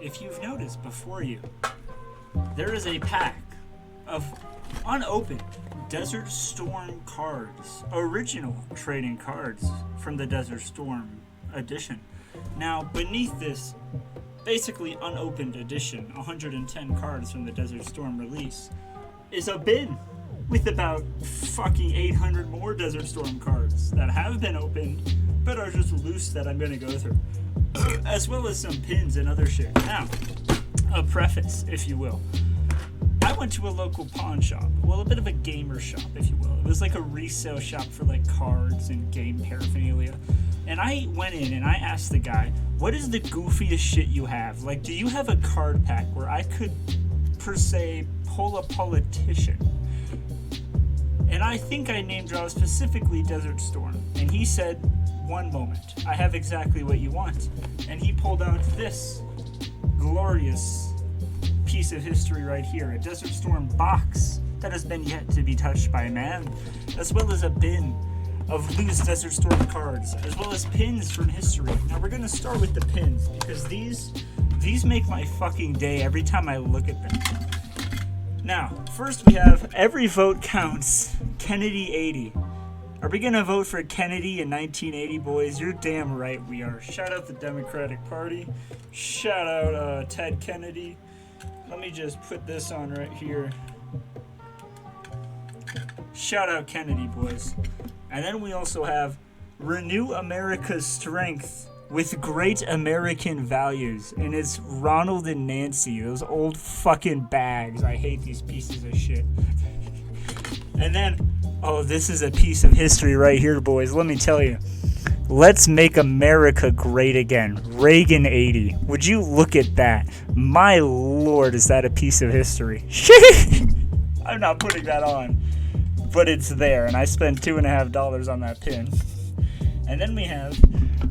if you've noticed before you, there is a pack of unopened Desert Storm cards, original trading cards from the Desert Storm edition. Now, beneath this basically unopened edition, 110 cards from the Desert Storm release, is a bin with about fucking 800 more Desert Storm cards that have been opened but are just loose that I'm gonna go through, as well as some pins and other shit. Now, a preface, if you will. I went to a local pawn shop, well, a bit of a gamer shop, if you will. It was like a resale shop for like cards and game paraphernalia. And I went in and I asked the guy, what is the goofiest shit you have? Like, do you have a card pack where I could, per se, pull a politician? And I think I name dropped specifically Desert Storm. And he said, one moment, I have exactly what you want. And he pulled out this glorious piece of history right here, a Desert Storm box that has been yet to be touched by man, as well as a bin of loose Desert Storm cards, as well as pins from history. Now we're gonna start with the pins, because these make my fucking day every time I look at them. Now, first we have Every Vote Counts, Kennedy 80. Are we gonna vote for Kennedy in 1980, boys? You're damn right we are. Shout out the Democratic Party. Shout out Ted Kennedy. Let me just put this on right here. Shout out Kennedy, boys. And then we also have Renew America's Strength with Great American Values. And it's Ronald and Nancy, those old fucking bags. I hate these pieces of shit. And then, oh, this is a piece of history right here, boys. Let me tell you. Let's Make America Great Again. Reagan 80. Would you look at that? My lord, is that a piece of history? I'm not putting that on. But it's there, and I spent $2.50 on that pin. And then we have,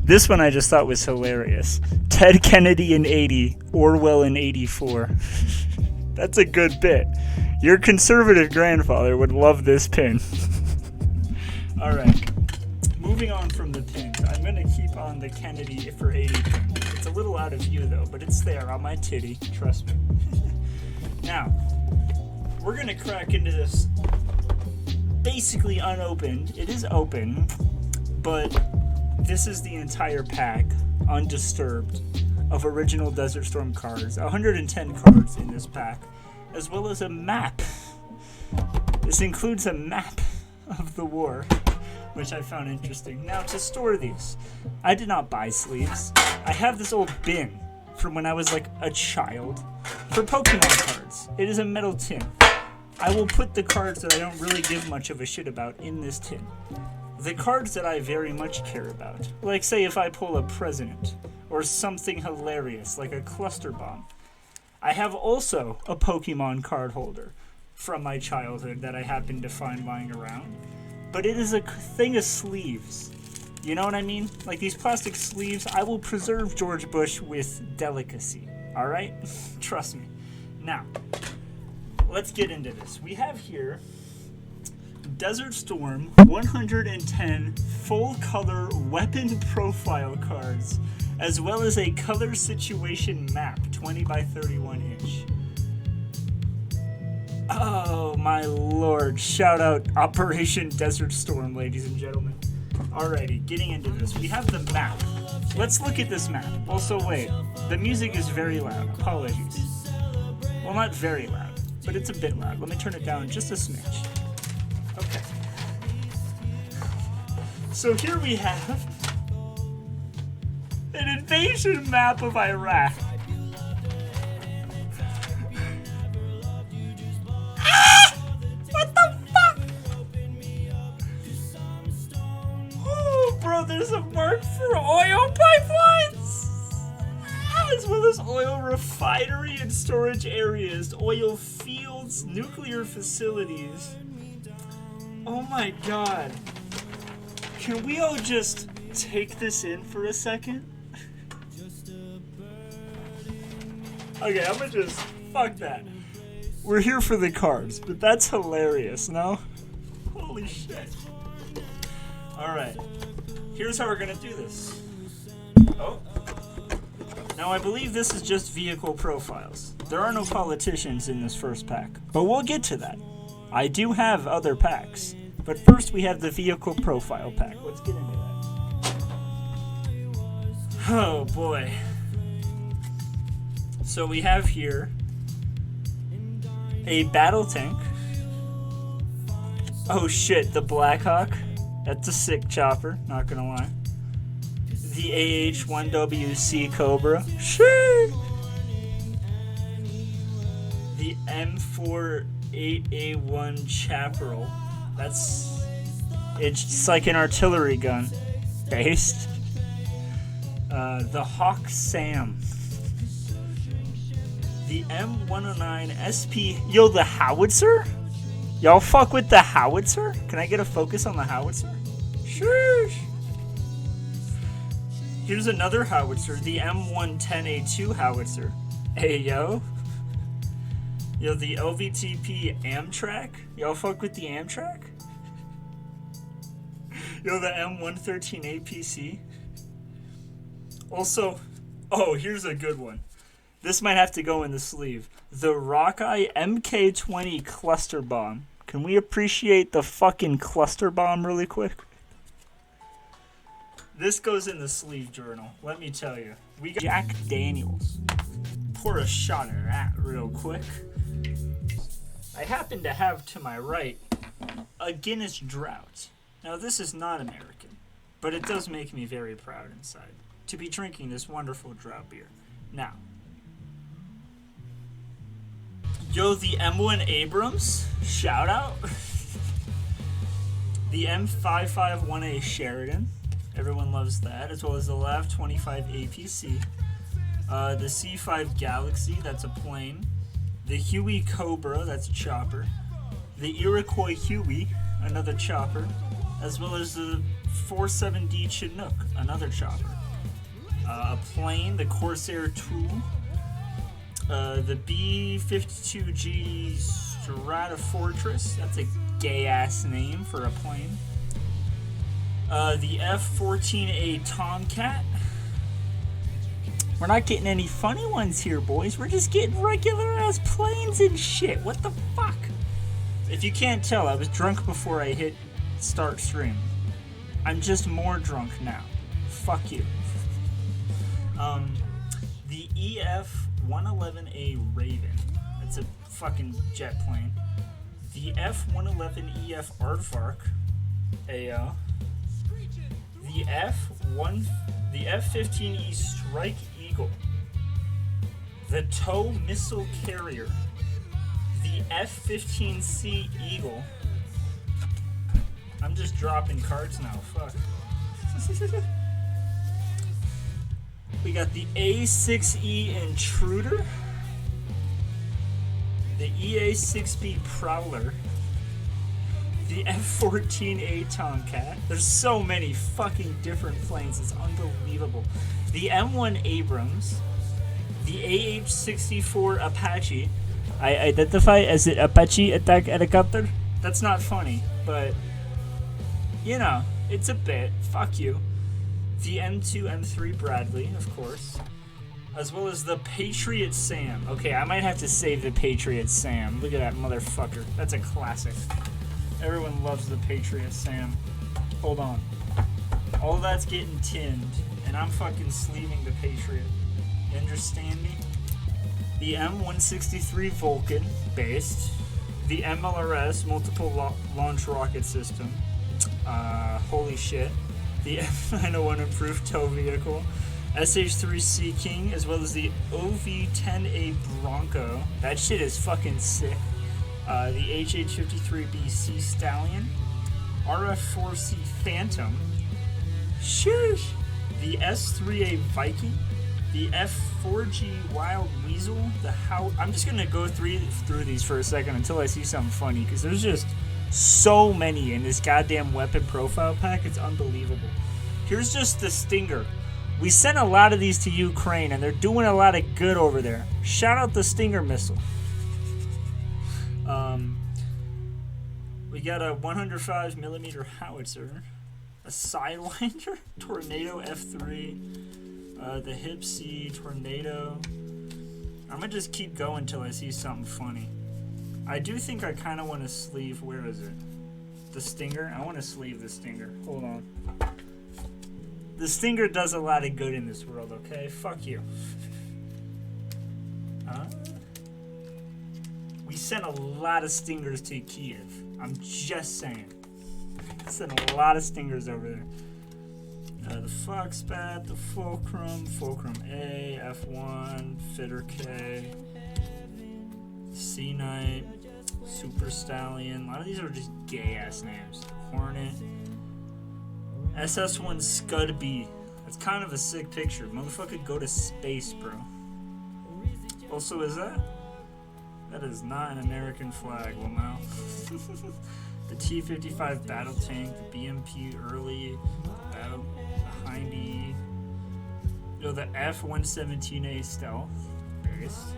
this one I just thought was hilarious. Ted Kennedy in 80, Orwell in 84. That's a good bit. Your conservative grandfather would love this pin. Alright. Moving on from the pins, I'm going to keep on the Kennedy for 80 pin. It's a little out of view though, but it's there on my titty, trust me. Now, we're going to crack into this basically unopened. It is open, but this is the entire pack, undisturbed, of original Desert Storm cards. 110 cards in this pack, as well as a map. This includes a map of the war, which I found interesting. Now, to store these, I did not buy sleeves. I have this old bin from when I was like a child for Pokemon cards. It is a metal tin. I will put the cards that I don't really give much of a shit about in this tin. The cards that I very much care about, like say if I pull a president, or something hilarious like a cluster bomb. I have also a Pokemon card holder from my childhood that I happened to find lying around. But it is a thing of sleeves. You know what I mean? Like these plastic sleeves, I will preserve George Bush with delicacy. Alright? Trust me. Now, let's get into this. We have here Desert Storm 110 full color weapon profile cards, as well as a color situation map, 20 by 31 inch. Oh my lord, shout out Operation Desert Storm, ladies and gentlemen. Alrighty, getting into this. We have the map. Let's look at this map. Also, wait, the music is very loud. Apologies. Well, not very loud, but it's a bit loud. Let me turn it down just a smidge. Okay. So here we have an invasion map of Iraq. There's a mark for oil pipelines, as well as oil refinery and storage areas, oil fields, nuclear facilities. Oh my god. Can we all just take this in for a second? Okay, I'm gonna just, fuck that. We're here for the cards, but that's hilarious, no? Holy shit. Alright. Here's how we're gonna do this. Oh. Now I believe this is just vehicle profiles. There are no politicians in this first pack, but we'll get to that. I do have other packs, but first we have the vehicle profile pack. Let's get into that. Oh boy. So we have here a battle tank. Oh shit, the Blackhawk. That's a sick chopper, not gonna lie. The AH-1WC Cobra. Shit. The M48A1 Chaparral. It's like an artillery gun. Based. The Hawk Sam. The M109 SP. Yo, the howitzer? Y'all fuck with the howitzer? Can I get a focus on the howitzer? Sheesh. Here's another howitzer, the M110A2 howitzer. Hey, yo. Yo, the LVTP Amtrak? Y'all fuck with the Amtrak? Yo, the M113 APC? Also, oh, here's a good one. This might have to go in the sleeve. The Rockeye MK20 Cluster Bomb. Can we appreciate the fucking cluster bomb really quick? This goes in the sleeve journal. Let me tell you. We got Jack Daniels. Pour a shot of that real quick. I happen to have to my right a Guinness Drought. Now this is not American, but it does make me very proud inside to be drinking this wonderful drought beer. Now, yo, the M1 Abrams, shout out. The M551A Sheridan, everyone loves that, as well as the LAV-25 APC. The C5 Galaxy, that's a plane. The Huey Cobra, that's a chopper. The Iroquois Huey, another chopper. As well as the 47D Chinook, another chopper. A plane, the Corsair 2. The B-52G Stratofortress, that's a gay-ass name for a plane. The F-14A Tomcat. We're not getting any funny ones here, boys. We're just getting regular-ass planes and shit. What the fuck? If you can't tell, I was drunk before I hit start stream. I'm just more drunk now. Fuck you. The EF-111A Raven. That's a fucking jet plane. The F-111EF Aardvark. Ayo. The F-15E Strike Eagle. The TOW Missile Carrier. The F-15C Eagle. I'm just dropping cards now, fuck. We got the A6E Intruder. The EA6B Prowler. The F-14A Tomcat. There's so many fucking different planes, it's unbelievable. The M1 Abrams. The AH-64 Apache. I identify as an Apache attack helicopter. That's not funny, but you know, it's a bit. Fuck you. The M2 M3 Bradley, of course. As well as the Patriot Sam. Okay, I might have to save the Patriot Sam. Look at that motherfucker. That's a classic. Everyone loves the Patriot Sam. Hold on. All that's getting tinned, and I'm fucking sleeving the Patriot. You understand me? The M163 Vulcan, based. The MLRS, Multiple Launch Rocket System. Holy shit. The F901 Improved Tow Vehicle. SH3 Sea King, as well as the OV-10A Bronco. That shit is fucking sick. The HH-53B Sea Stallion. RF-4C Phantom. Sheesh. The S3A Viking. The F4G Wild Weasel. I'm just gonna go through these for a second until I see something funny, because there's just so many in this goddamn weapon profile pack. It's unbelievable. Here's just the Stinger. We sent a lot of these to Ukraine, and they're doing a lot of good over there. Shout out the Stinger missile. We got a 105mm howitzer, a Sidewinder, Tornado F3, The Hipsy, Tornado. I'm gonna just keep going till I see something funny. I do think I kind of want to sleeve. Where is it? The Stinger? I want to sleeve the Stinger. Hold on. The Stinger does a lot of good in this world, okay? Fuck you. We sent a lot of Stingers to Kiev. I'm just saying. Sent a lot of Stingers over there. The Foxbat, the Fulcrum, Fulcrum A, F1, Fitter K, Sea Knight, Super Stallion. A lot of these are just gay ass names. Hornet, SS1 Scud B. That's kind of a sick picture. Motherfucker, go to space, bro. Also, is that? That is not an American flag, Lamau. The T-55 battle tank, the BMP early battle hindy. Yo, the F-117A stealth based.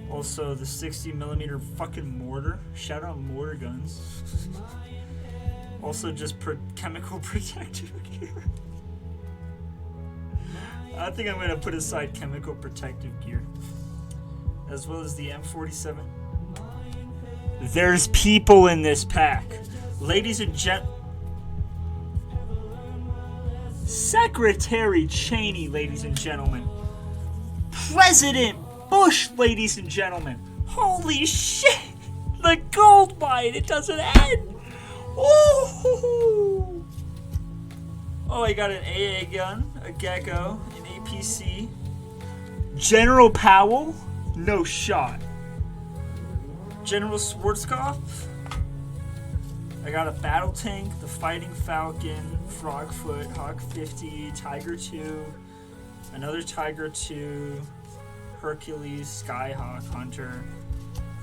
Also, the 60mm fucking mortar. Shout out mortar guns. Also, just chemical protective gear. I think I'm gonna put aside chemical protective gear, as well as the M47. There's people in this pack, ladies and Secretary Cheney, ladies and gentlemen. President Bush, ladies and gentlemen. Holy shit! The gold mine, it doesn't end! Ooh. Oh, I got an AA gun, a Gecko, an APC. General Powell? No shot. General Schwarzkopf? I got a battle tank, the Fighting Falcon, Frogfoot, Hawk 50, Tiger 2, another Tiger 2, Hercules, Skyhawk, Hunter,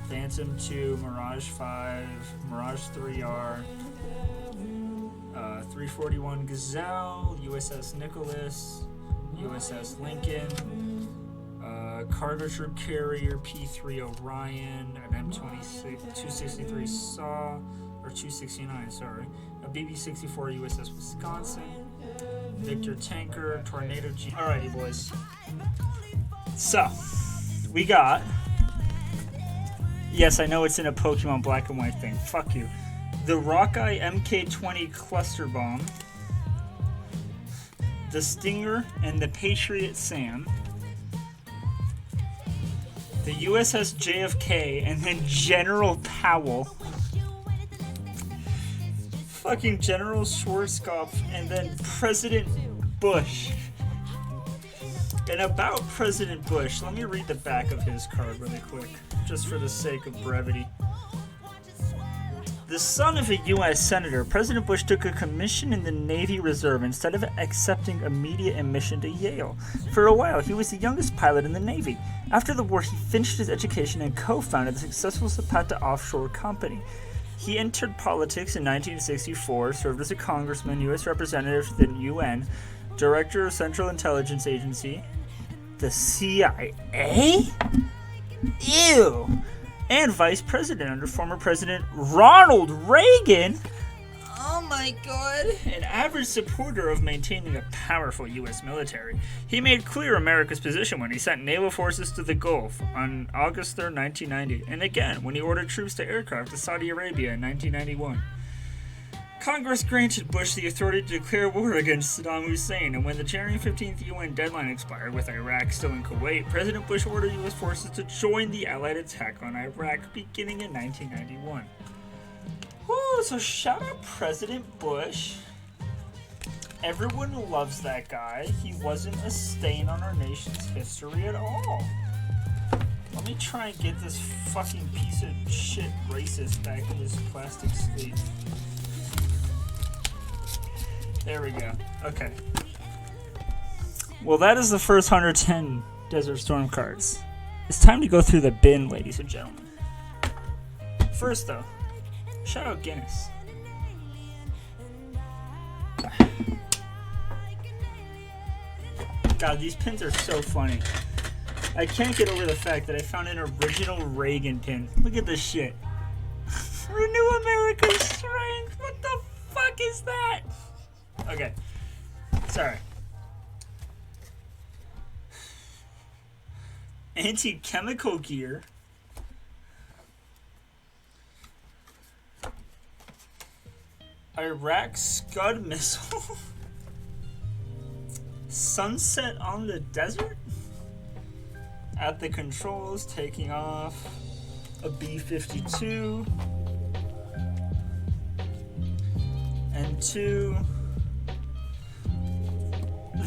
Phantom 2, Mirage 5, Mirage 3R, 341 Gazelle, USS Nicholas, USS Lincoln, Cargo Troop Carrier, P3 Orion, an M26, 263 Saw, or 269, sorry, a BB-64 USS Wisconsin, Victor Tanker, Tornado G. Alrighty, boys. So, we got... Yes, I know it's in a Pokemon Black and White thing. Fuck you. The Rockeye MK-20 Cluster Bomb, the Stinger and the Patriot Sam, the USS JFK, and then General Powell, fucking General Schwarzkopf, and then President Bush. And about President Bush, let me read the back of his card really quick, just for the sake of brevity. The son of a U.S. Senator, President Bush took a commission in the Navy Reserve instead of accepting immediate admission to Yale. For a while, he was the youngest pilot in the Navy. After the war, he finished his education and co-founded the successful Zapata Offshore Company. He entered politics in 1964, served as a congressman, U.S. representative to the UN, director of Central Intelligence Agency, the CIA? Ew! And vice president under former President Ronald Reagan. Oh my god. An average supporter of maintaining a powerful U.S. military. He made clear America's position when he sent naval forces to the Gulf on August 3rd, 1990, and again when he ordered troops to aircraft to Saudi Arabia in 1991. Congress granted Bush the authority to declare war against Saddam Hussein, and when the January 15th UN deadline expired with Iraq still in Kuwait, President Bush ordered U.S. forces to join the Allied attack on Iraq beginning in 1991. Woo, so shout out President Bush. Everyone loves that guy. He wasn't a stain on our nation's history at all. Let me try and get this fucking piece of shit racist back in this plastic sleeve. There we go. Okay. Well, that is the first 110 Desert Storm cards. It's time to go through the bin, ladies and gentlemen. First, though, shout out Guinness. God, these pins are so funny. I can't get over the fact that I found an original Reagan pin. Look at this shit. Renew America's strength. What the fuck is that? Okay. Sorry. Anti-chemical gear. Iraq Scud missile. Sunset on the desert? At the controls, taking off. A B-52. And 2.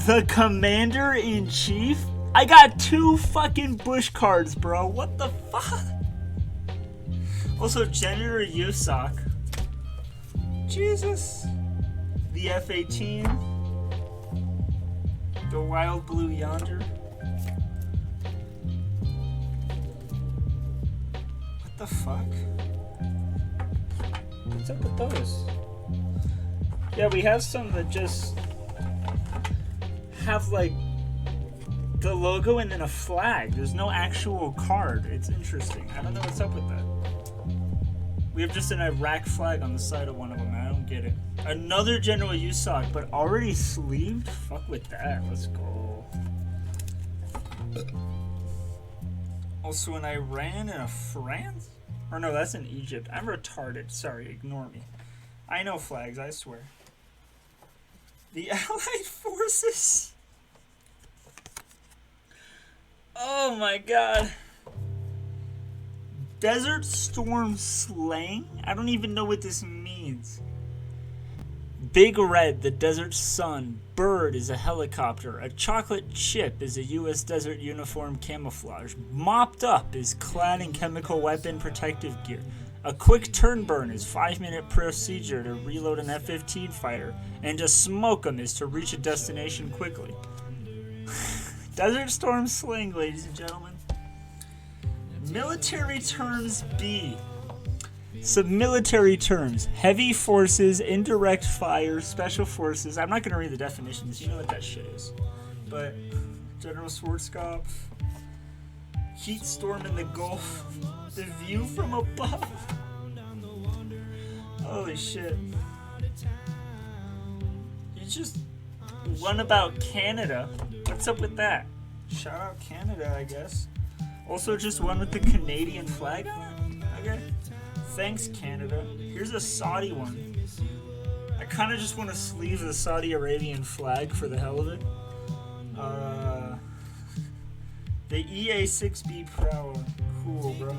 The Commander-in-Chief? I got 2 fucking Bush cards, bro. What the fuck? Also, General Yusak. Jesus. The F-18. The Wild Blue Yonder. What the fuck? What's up with those? Yeah, we have some that just have like the logo and then a flag. There's no actual card. It's interesting. I don't know what's up with that. We have just an Iraq flag on the side of one of them. I don't get it. Another General Yusak, but already sleeved? Fuck with that. Let's go. Also an Iran and a France? Or no, that's in Egypt. I'm retarded. Sorry, ignore me. I know flags, I swear. The Allied Forces? Oh my god. Desert Storm slang? I don't even know what this means. Big Red, the Desert Sun. Bird is a helicopter. A chocolate chip is a U.S. desert uniform camouflage. Mopped Up is clad in chemical weapon protective gear. A quick turn burn is 5-minute procedure to reload an F-15 fighter. And to smoke 'em is to reach a destination quickly. Desert Storm slang, ladies and gentlemen. Military terms B. Some military terms. Heavy forces, indirect fire, special forces. I'm not going to read the definitions. You know what that shit is. But General Schwarzkopf. Heat storm in the Gulf. The view from above. Holy shit. You just one about Canada. What's up with that? Shout out Canada, I guess. Also just one with the Canadian flag on it? Okay. Thanks, Canada. Here's a Saudi one. I kind of just want to sleeve the Saudi Arabian flag for the hell of it. The EA6B Prowler. Cool, bro.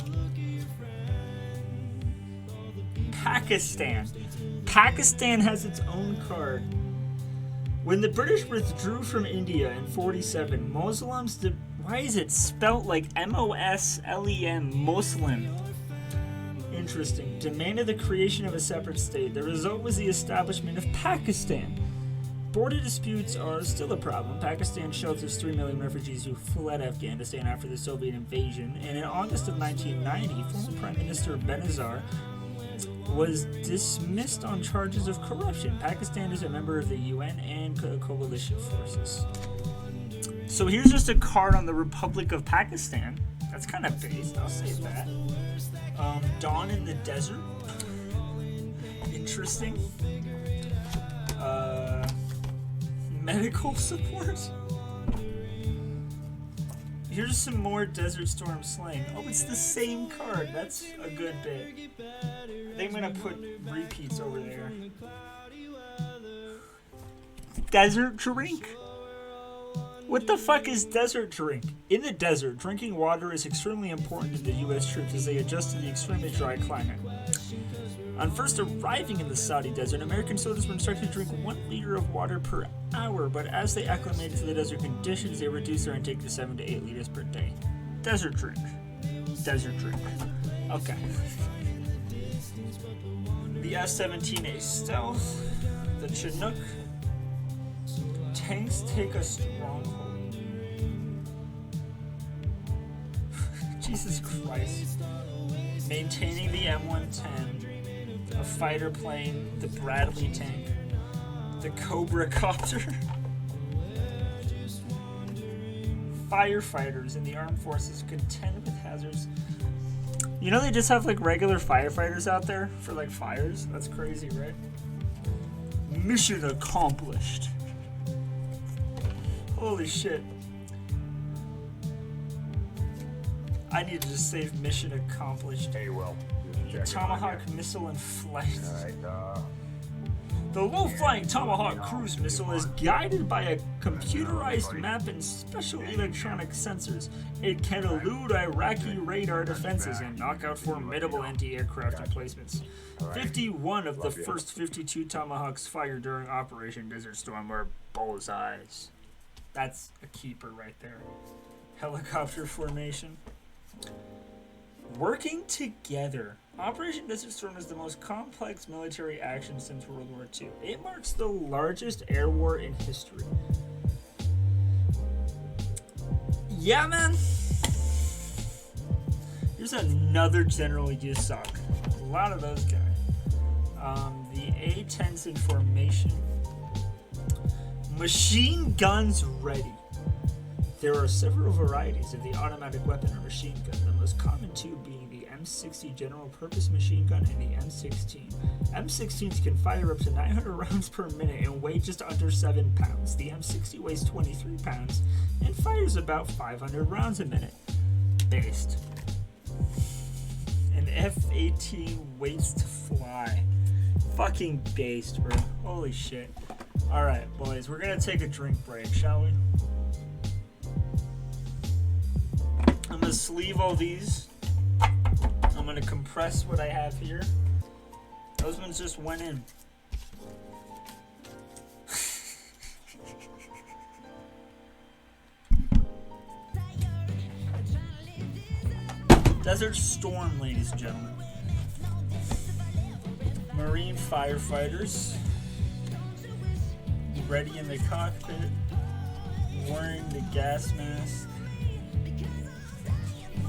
Pakistan. Pakistan has its own card. When the British withdrew from India in 47, Muslims why is it spelt like M-O-S-L-E-M, Muslim? Interesting. Demanded the creation of a separate state. The result was the establishment of Pakistan. Border disputes are still a problem. Pakistan shelters 3 million refugees who fled Afghanistan after the Soviet invasion, and in August of 1990, former Prime Minister Benazir was dismissed on charges of corruption. Pakistan is a member of the UN and coalition forces. So here's just a card on the Republic of Pakistan. That's kind of based, I'll say that. Dawn in the Desert. Interesting. Medical support. Here's some more Desert Storm slang. Oh, it's the same card. That's a good bit. I think I'm gonna put repeats over there. Desert drink? What the fuck is desert drink? In the desert, drinking water is extremely important to the U.S. troops as they adjust to the extremely dry climate. On first arriving in the Saudi desert, American soldiers were instructed to drink 1 liter of water per hour, but as they acclimated to the desert conditions, they reduced their intake to 7 to 8 liters per day. Desert drink. Desert drink. Okay. The F-17A Stealth. The Chinook. Tanks take a stronghold. Jesus Christ. Maintaining the M110. A fighter plane. The Bradley tank. The Cobra copter. Firefighters in the armed forces contend with hazards. You know they just have like regular firefighters out there for like fires? That's crazy, right? Mission accomplished. Holy shit. I need to just save mission accomplished. Hey, Will. Tomahawk missile in flight. Alright, The low-flying Tomahawk cruise missile is guided by a computerized map and special electronic sensors. It can elude Iraqi radar defenses and knock out formidable anti-aircraft emplacements. 51 of the first 52 Tomahawks fired during Operation Desert Storm were bullseyes. That's a keeper right there. Helicopter formation. Working together. Operation Desert Storm is the most complex military action since World War II. It marks the largest air war in history. Yeah, man. Here's another General Yusak. A lot of those guys. The A-10's in formation. Machine guns ready. There are several varieties of the automatic weapon or machine gun, the most common two being the M60 general purpose machine gun and the M16. M16s can fire up to 900 rounds per minute and weigh just under 7 pounds. The M60 weighs 23 pounds and fires about 500 rounds a minute. Based. An F-18 waits to fly. Fucking based, bro. Holy shit. Alright, boys, we're gonna take a drink break, shall we? I'm gonna sleeve all these. I'm gonna compress what I have here. Those ones just went in. Desert Storm, ladies and gentlemen. Marine firefighters. Ready in the cockpit. Wearing the gas mask.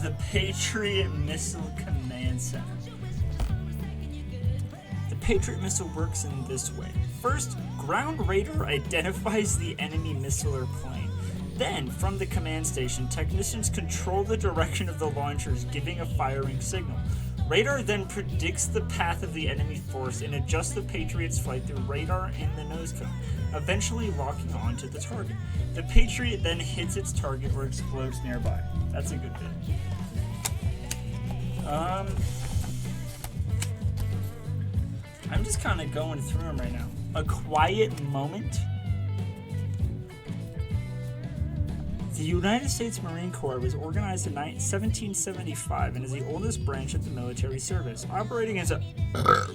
The Patriot Missile Command Center. The Patriot Missile works in this way. First, ground radar identifies the enemy missile or plane. Then, from the command station, technicians control the direction of the launchers, giving a firing signal. Radar then predicts the path of the enemy force and adjusts the Patriot's flight through radar and the nose cone, eventually locking onto the target. The Patriot then hits its target or explodes nearby. That's a good bit. I'm just kind of going through them right now. A quiet moment. The United States Marine Corps was organized in 1775 and is the oldest branch of the military service. Operating as a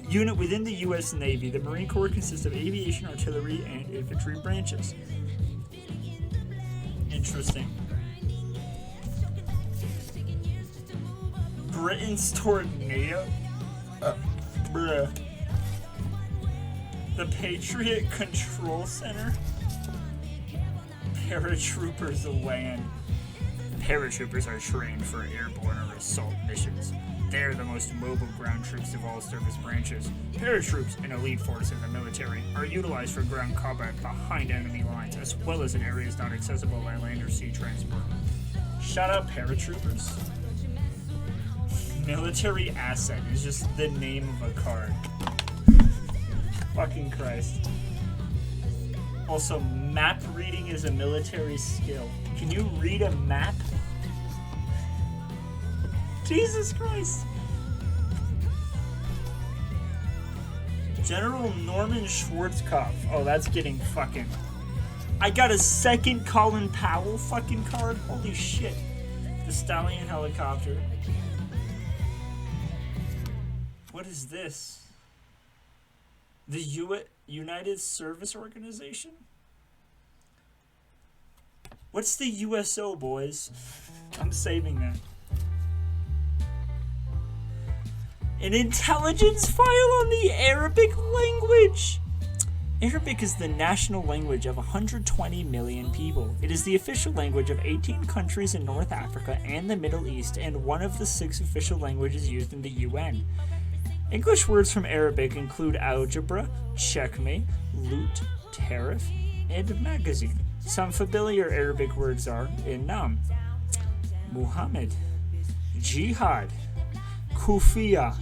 unit within the U.S. Navy, the Marine Corps consists of aviation, artillery, and infantry branches. Interesting. Britain's tornado? Bruh. The Patriot Control Center? Paratroopers land. Paratroopers are trained for airborne or assault missions. They are the most mobile ground troops of all service branches. Paratroops, an elite force in the military, are utilized for ground combat behind enemy lines, as well as in areas not accessible by land or sea transport. Shout out paratroopers. Military asset is just the name of a card. Fucking Christ. Also, map reading is a military skill. Can you read a map? Jesus Christ. General Norman Schwarzkopf. Oh, that's getting fucking... I got a second Colin Powell fucking card? Holy shit. The Stallion helicopter. What is this? The United Service Organization? What's the USO, boys? I'm saving that. An intelligence file on the Arabic language! Arabic is the national language of 120 million people. It is the official language of 18 countries in North Africa and the Middle East, and one of the 6 official languages used in the UN. English words from Arabic include algebra, checkmate, loot, tariff, and magazine. Some familiar Arabic words are Inam, Muhammad, Jihad, Kufiya.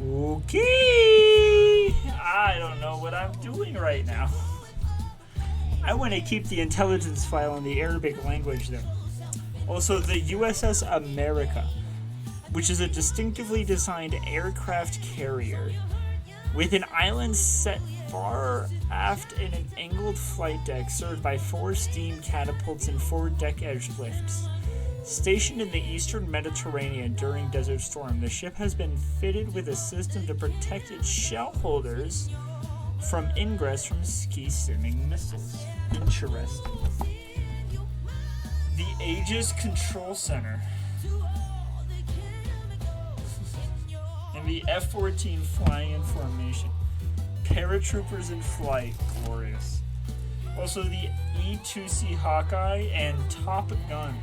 Okay, I don't know what I'm doing right now. I want to keep the intelligence file in the Arabic language, though. Also, the USS America, which is a distinctively designed aircraft carrier with an island set far aft in an angled flight deck served by 4 steam catapults and 4 deck edge lifts. Stationed in the eastern Mediterranean during Desert Storm, the ship has been fitted with a system to protect its shell holders from ingress from ski simming missiles. Interesting. The Aegis Control Center. And the F-14 flying in formation. Paratroopers in flight. Glorious. Also the E-2C Hawkeye and Top Gun.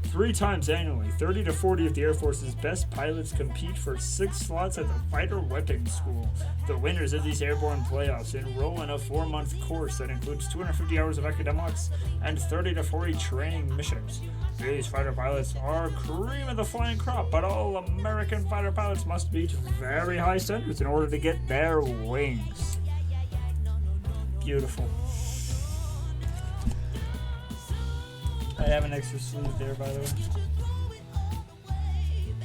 3 times annually, 30 to 40 of the Air Force's best pilots compete for 6 slots at the Fighter Weapons School. The winners of these airborne playoffs enroll in a 4-month course that includes 250 hours of academics and 30 to 40 training missions. These fighter pilots are cream of the flying crop, but all American fighter pilots must meet very high standards in order to get their wings. Beautiful. I have an extra sleeve there, by the way.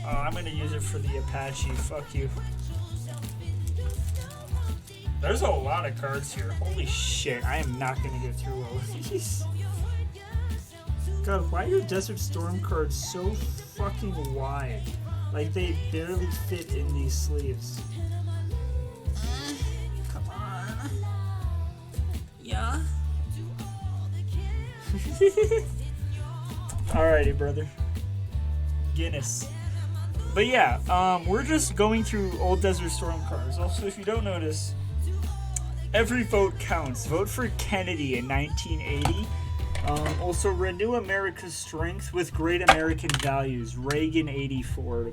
I'm going to use it for the Apache. Fuck you. There's a lot of cards here. Holy shit. I am not going to get through all of these. God, why are Desert Storm cards so fucking wide? Like, they barely fit in these sleeves. Come on. Yeah? Alrighty, brother. Guinness. But yeah, we're just going through old Desert Storm cards. Also, if you don't notice, every vote counts. Vote for Kennedy in 1980. Also, renew America's strength with great American values. Reagan 84.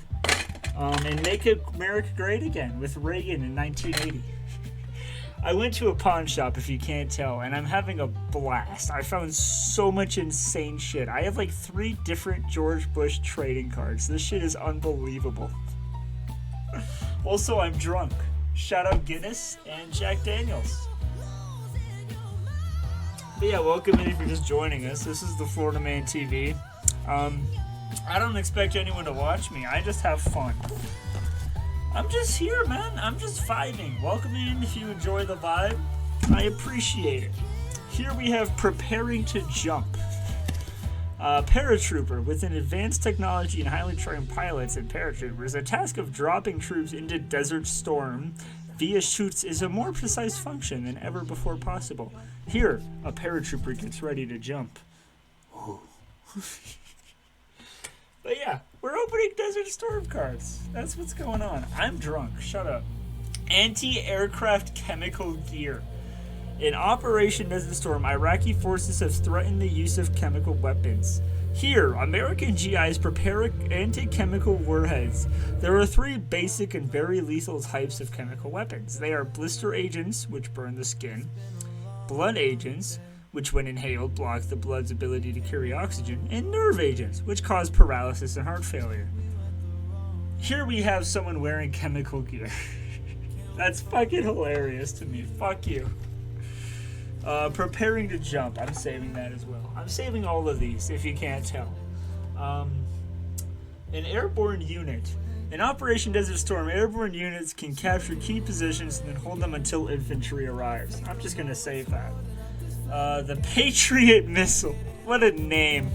And make America great again with Reagan in 1980. I went to a pawn shop, if you can't tell, and I'm having a blast. I found so much insane shit. I have like 3 different George Bush trading cards. This shit is unbelievable. Also, I'm drunk. Shout out Guinness and Jack Daniels. But yeah, welcome in if you're just joining us. This is the Florida Man TV. I don't expect anyone to watch me. I just have fun. I'm just here, man. I'm just vibing. Welcome in if you enjoy the vibe. I appreciate it. Here we have Preparing to Jump. Paratrooper. With an advanced technology and highly trained pilots and paratroopers, the task of dropping troops into Desert Storm via chutes is a more precise function than ever before possible. Here, a paratrooper gets ready to jump. But yeah, we're opening Desert Storm cards. That's what's going on. I'm drunk. Shut up. Anti-aircraft chemical gear. In Operation Desert Storm, Iraqi forces have threatened the use of chemical weapons. Here, American GIs prepare anti-chemical warheads. There are 3 basic and very lethal types of chemical weapons. They are blister agents, which burn the skin, blood agents, which when inhaled block the blood's ability to carry oxygen, and nerve agents, which cause paralysis and heart failure. Here we have someone wearing chemical gear. That's fucking hilarious to me. Fuck you. Preparing to jump. I'm saving that as well. I'm saving all of these, if you can't tell. An airborne unit. In Operation Desert Storm, airborne units can capture key positions and then hold them until infantry arrives. I'm just gonna save that. The Patriot Missile. What a name.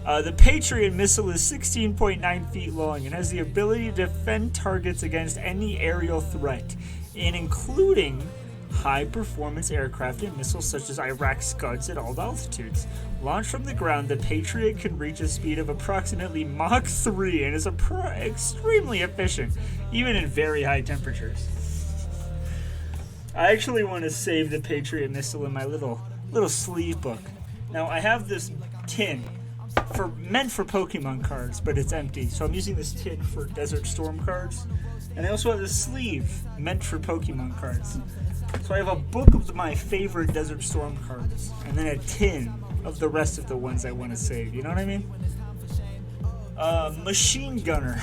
The Patriot Missile is 16.9 feet long and has the ability to defend targets against any aerial threat, including high-performance aircraft and missiles such as Iraq Scuds at all altitudes. Launched from the ground, the Patriot can reach a speed of approximately Mach 3 and is extremely efficient, even in very high temperatures. I actually want to save the Patriot Missile in my little sleeve book. Now, I have this tin meant for Pokemon cards, but it's empty, so I'm using this tin for Desert Storm cards. And I also have this sleeve meant for Pokemon cards. So I have a book of my favorite Desert Storm cards, and then a tin of the rest of the ones I want to save. You know what I mean? Machine Gunner.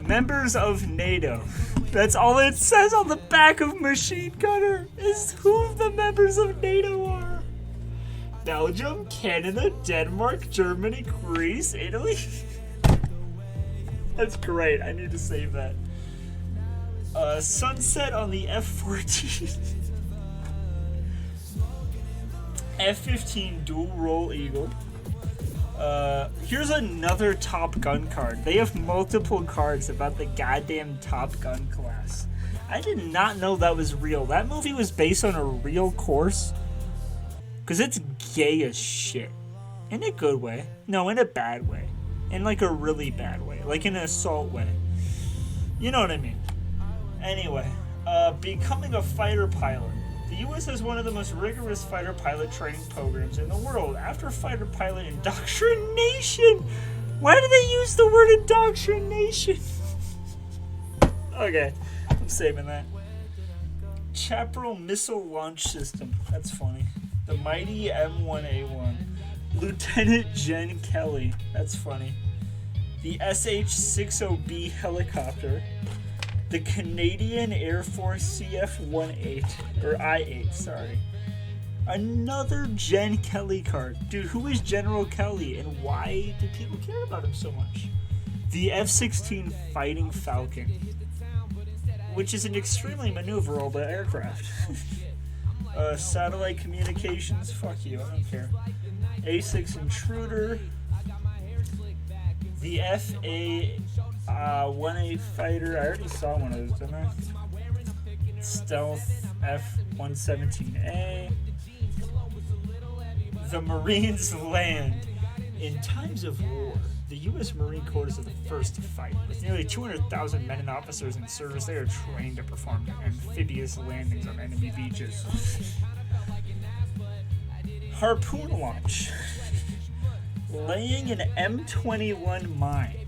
Members of NATO. That's all it says on the back of Machine Gunner is who the members of NATO are. Belgium, Canada, Denmark, Germany, Greece, Italy. That's great. I need to save that. Sunset on the F-14. F-15 dual roll Eagle. Here's another Top Gun card. They have multiple cards about the goddamn Top Gun class. I did not know that was real. That movie was based on a real course. Because it's gay as shit. In a good way. No, in a bad way. In like a really bad way. Like in an assault way. You know what I mean. Anyway, becoming a fighter pilot. The U.S. has one of the most rigorous fighter pilot training programs in the world. After fighter pilot indoctrination. Why do they use the word indoctrination? Okay, I'm saving that. Chaparral Missile Launch System. That's funny. The mighty M1A1. Lieutenant Jen Kelly. That's funny. The SH-60B helicopter. The Canadian Air Force CF-18, or I-8, sorry. Another Jen Kelly card. Dude, who is General Kelly, and why do people care about him so much? The F-16 Fighting Falcon, which is an extremely maneuverable aircraft. Satellite communications, fuck you, I don't care. A-6 Intruder. The F-1A fighter. I already saw one of those, didn't I? Stealth F-117A. The Marines land. In times of war, the U.S. Marine Corps is the first to fight. With nearly 200,000 men and officers in service, they are trained to perform amphibious landings on enemy beaches. Harpoon launch. Laying an M21 mine.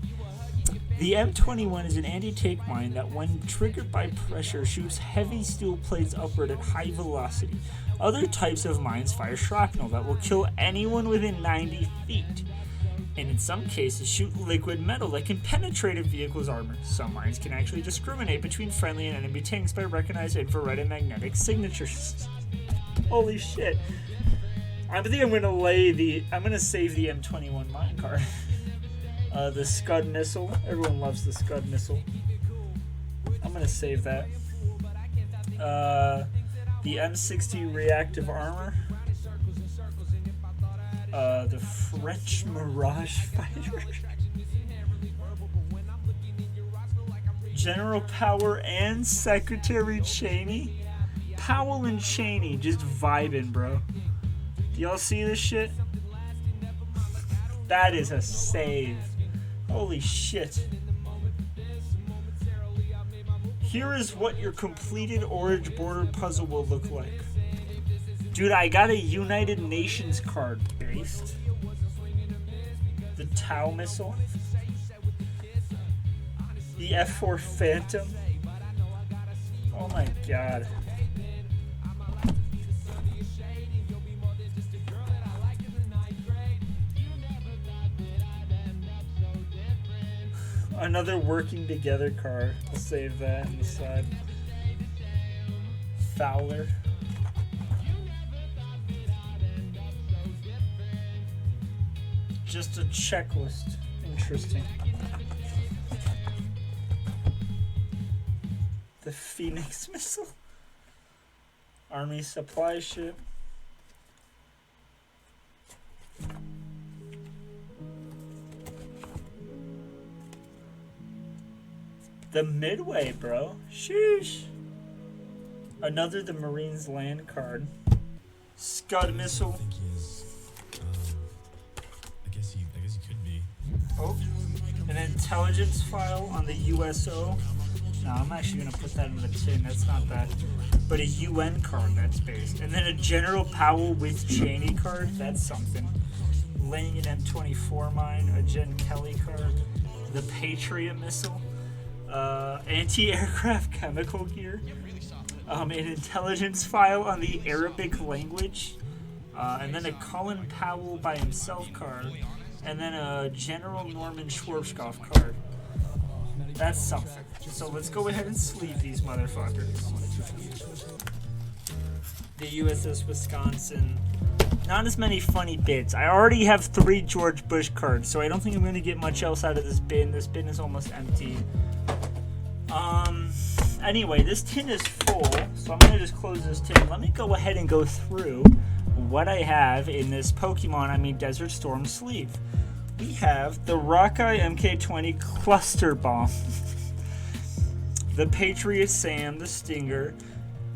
The M21 is an anti-tank mine that, when triggered by pressure, shoots heavy steel plates upward at high velocity. Other types of mines fire shrapnel that will kill anyone within 90 feet. And in some cases, shoot liquid metal that can penetrate a vehicle's armor. Some mines can actually discriminate between friendly and enemy tanks by recognized infrared and magnetic signatures. Holy shit. I think I'm gonna save the M21 mine card. The Scud missile. Everyone loves the Scud missile. I'm gonna save that. The M60 reactive armor. The French Mirage fighter. General Power and Secretary Cheney. Powell and Cheney just vibing, bro. Do y'all see this shit? That is a save. Holy shit. Here is what your completed orange border puzzle will look like. Dude, I got a United Nations card based. The Tau missile. The F-4 Phantom. Oh my god. Another working together card. I'll save that on the side. Fowler. Just a checklist. Interesting. The Phoenix missile. Army supply ship. The Midway, bro. Sheesh. Another the Marines land card. Scud missile. I guess you could be. Oh, an intelligence file on the USO. No, I'm actually gonna put that in the tin. That's not bad. But a UN card that's based, and then a General Powell with Cheney card. That's something. Laying an M24 mine. A Jen Kelly card. The Patriot missile. Anti-aircraft chemical gear, an intelligence file on the Arabic language, and then a Colin Powell by himself card, and then a General Norman Schwarzkopf card. That's something. So let's go ahead and sleeve these motherfuckers. The USS Wisconsin. Not as many funny bits. I already have 3 George Bush cards, so I don't think I'm going to get much else out of this bin. This bin is almost empty. Anyway, this tin is full, so I'm going to just close this tin. Let me go ahead and go through what I have in this Desert Storm sleeve. We have the Rockeye MK20 Cluster Bomb, the Patriot Sam, the Stinger,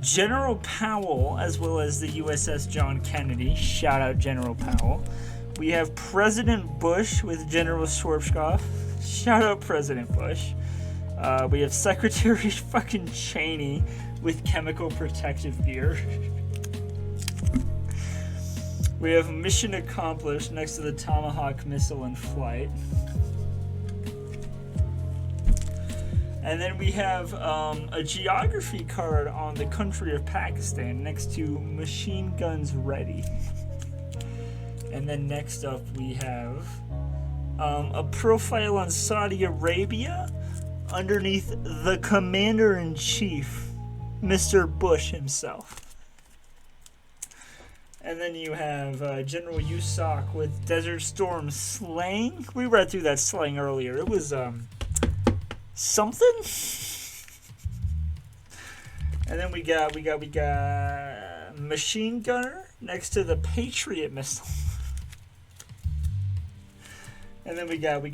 General Powell, as well as the USS John Kennedy. Shout out General Powell. We have President Bush with General Schwarzkopf. Shout out President Bush. We have Secretary fucking Cheney with chemical protective gear. We have Mission Accomplished next to the Tomahawk missile in flight. And then we have a geography card on the country of Pakistan next to Machine Guns Ready. And then next up we have a profile on Saudi Arabia underneath the Commander-in-Chief, Mr. Bush himself. And then you have General Yusak with Desert Storm slang. We read through that slang earlier. It was something. And then we got Machine Gunner next to the Patriot missile. And then we got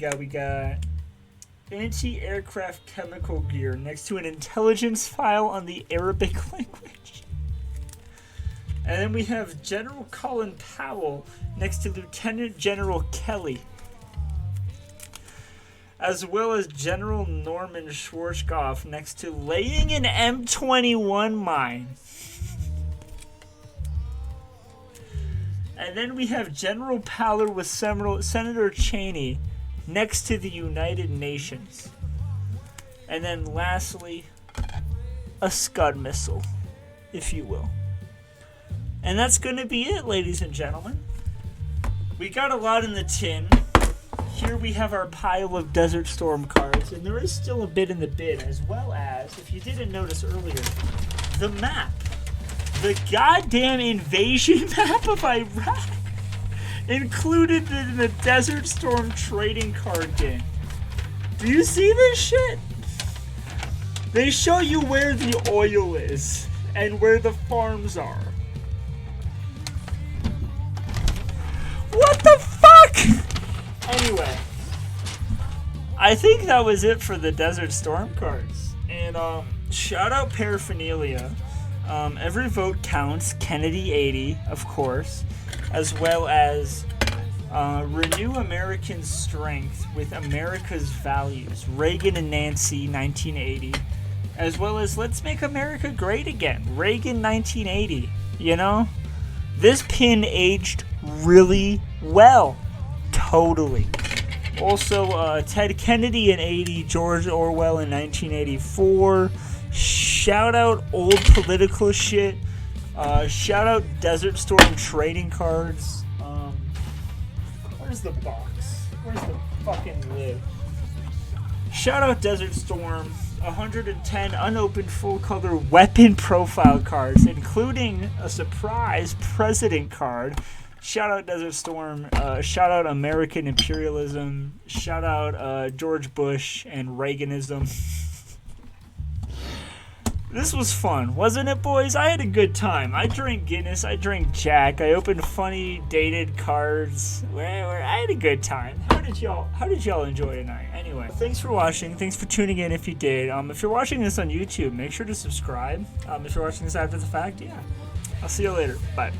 anti-aircraft chemical gear next to an intelligence file on the Arabic language. And then we have General Colin Powell next to Lieutenant General Kelly, as well as General Norman Schwarzkopf next to laying an M21 mine. And then we have General Powell with Senator Cheney next to the United Nations. And then lastly, a Scud missile, if you will. And that's going to be it, ladies and gentlemen. We got a lot in the tin. Here we have our pile of Desert Storm cards, and there is still a bit in the bin, as well as, if you didn't notice earlier, the map. The goddamn invasion map of Iraq included in the Desert Storm trading card game. Do you see this shit? They show you where the oil is and where the farms are. What the fuck? Anyway, I think that was it for the Desert Storm cards. And shout out Paraphernalia. Every vote counts. Kennedy 80, of course, as well as Renew American Strength with America's Values. Reagan and Nancy, 1980, as well as Let's Make America Great Again. Reagan, 1980. You know, this pin aged really well. Totally. Also, Ted Kennedy in 80, George Orwell in 1984. Shout out old political shit. Shout out Desert Storm trading cards. Where's the box? Where's the fucking lid? Shout out Desert Storm. 110 unopened full color weapon profile cards, including a surprise president card. Shout out Desert Storm. Shout out American imperialism. Shout out George Bush and Reaganism. This was fun, wasn't it, boys? I had a good time. I drank Guinness, I drank Jack, I opened funny dated cards. I had a good time. How did y'all enjoy tonight? Anyway, thanks for watching. Thanks for tuning in if you did. If you're watching this on YouTube, make sure to subscribe. If you're watching this after the fact, yeah. I'll see you later. Bye.